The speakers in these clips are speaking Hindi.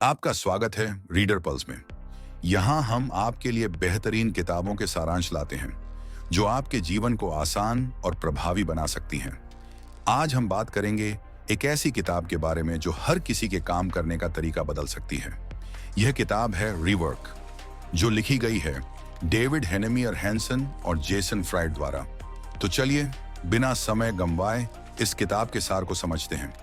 आपका स्वागत है रीडर पल्स में। यहाँ हम आपके लिए बेहतरीन किताबों के सारांश लाते हैं जो आपके जीवन को आसान और प्रभावी बना सकती हैं। आज हम बात करेंगे एक ऐसी किताब के बारे में जो हर किसी के काम करने का तरीका बदल सकती है। यह किताब है रीवर्क, जो लिखी गई है डेविड हेनेमियर हैंसन और जेसन फ्राइड द्वारा। तो चलिए बिना समय गंवाए इस किताब के सार को समझते हैं।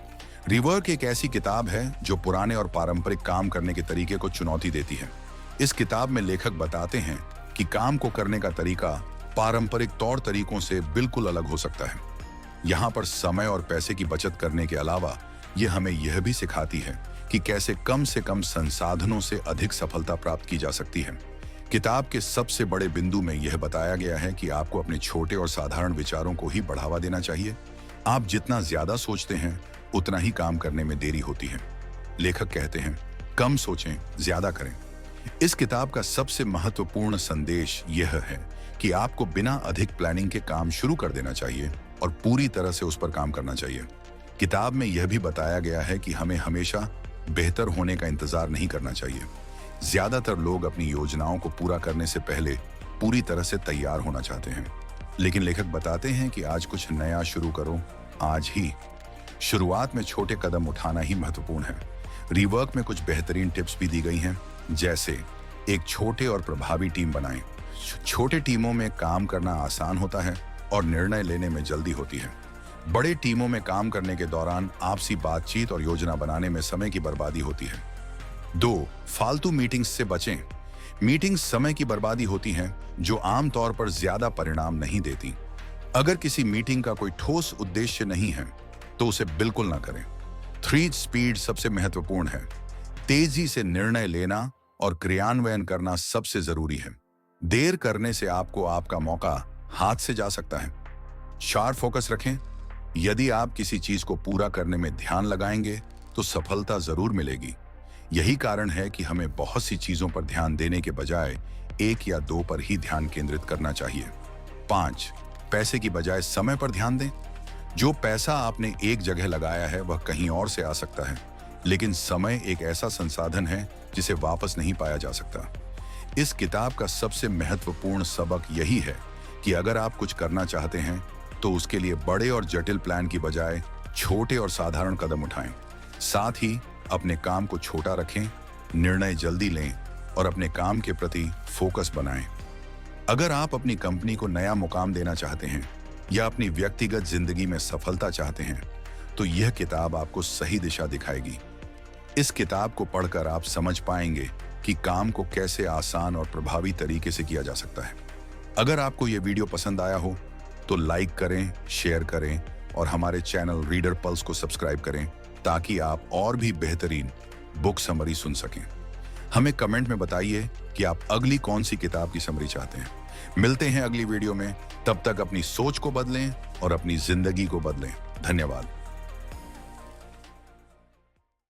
रीवर्क एक ऐसी किताब है जो पुराने और पारंपरिक काम करने के तरीके को चुनौती देती है। इस किताब में लेखक बताते हैं कि काम को करने का तरीका पारंपरिक तौर तरीकों से बिल्कुल अलग हो सकता है। यहाँ पर समय और पैसे की बचत करने के अलावा यह हमें यह भी सिखाती है कि कैसे कम से कम संसाधनों से अधिक सफलता प्राप्त की जा सकती है। किताब के सबसे बड़े बिंदु में यह बताया गया है कि आपको अपने छोटे और साधारण विचारों को ही बढ़ावा देना चाहिए। आप जितना ज्यादा सोचते हैं उतना ही काम करने में देरी होती है। लेखक कहते हैं, कम सोचें, ज्यादा करें। इस किताब का सबसे महत्वपूर्ण संदेश यह है कि आपको बिना अधिक प्लानिंग के काम शुरू कर देना चाहिए और पूरी तरह से उस पर काम करना चाहिए। किताब में यह भी बताया गया है कि हमें हमेशा बेहतर होने का इंतजार नहीं करना चाहिए। ज्यादातर लोग अपनी योजनाओं को पूरा करने से पहले पूरी तरह से तैयार होना चाहते हैं, लेकिन लेखक बताते हैं कि आज कुछ नया शुरू करो, आज ही। शुरुआत में छोटे कदम उठाना ही महत्वपूर्ण है। रीवर्क में कुछ बेहतरीन टिप्स भी दी गई हैं, जैसे एक छोटे और प्रभावी टीम बनाएं। छोटे टीमों में काम करना आसान होता है और निर्णय लेने में जल्दी होती है। बड़े टीमों में काम करने के दौरान आपसी बातचीत और योजना बनाने में समय की बर्बादी होती है। 2. फालतू मीटिंग्स से बचें। मीटिंग्स समय की बर्बादी होती हैं जो आमतौर पर ज्यादा परिणाम नहीं देती। अगर किसी मीटिंग का कोई ठोस उद्देश्य नहीं है तो उसे बिल्कुल ना करें। 3. स्पीड सबसे महत्वपूर्ण है। तेजी से निर्णय लेना और क्रियान्वयन करना सबसे जरूरी है। देर करने से आपको आपका मौका हाथ से जा सकता है। शार्प फोकस रखें। यदि आप किसी चीज को पूरा करने में ध्यान लगाएंगे तो सफलता जरूर मिलेगी। यही कारण है कि हमें बहुत सी चीजों पर ध्यान देने के बजाय 1 या 2 पर ही ध्यान केंद्रित करना चाहिए। 5. पैसे की बजाय समय पर ध्यान दें। जो पैसा आपने एक जगह लगाया है वह कहीं और से आ सकता है, लेकिन समय एक ऐसा संसाधन है जिसे वापस नहीं पाया जा सकता। इस किताब का सबसे महत्वपूर्ण सबक यही है कि अगर आप कुछ करना चाहते हैं तो उसके लिए बड़े और जटिल प्लान की बजाय छोटे और साधारण कदम उठाएं। साथ ही अपने काम को छोटा रखें, निर्णय जल्दी लें और अपने काम के प्रति फोकस बनाएं। अगर आप अपनी कंपनी को नया मुकाम देना चाहते हैं या अपनी व्यक्तिगत जिंदगी में सफलता चाहते हैं तो यह किताब आपको सही दिशा दिखाएगी। इस किताब को पढ़कर आप समझ पाएंगे कि काम को कैसे आसान और प्रभावी तरीके से किया जा सकता है। अगर आपको यह वीडियो पसंद आया हो तो लाइक करें, शेयर करें और हमारे चैनल रीडर पल्स को सब्सक्राइब करें ताकि आप और भी बेहतरीन बुक समरी सुन सकें। हमें कमेंट में बताइए कि आप अगली कौन सी किताब की समरी चाहते हैं। मिलते हैं अगली वीडियो में। तब तक अपनी सोच को बदलें और अपनी जिंदगी को बदलें। धन्यवाद।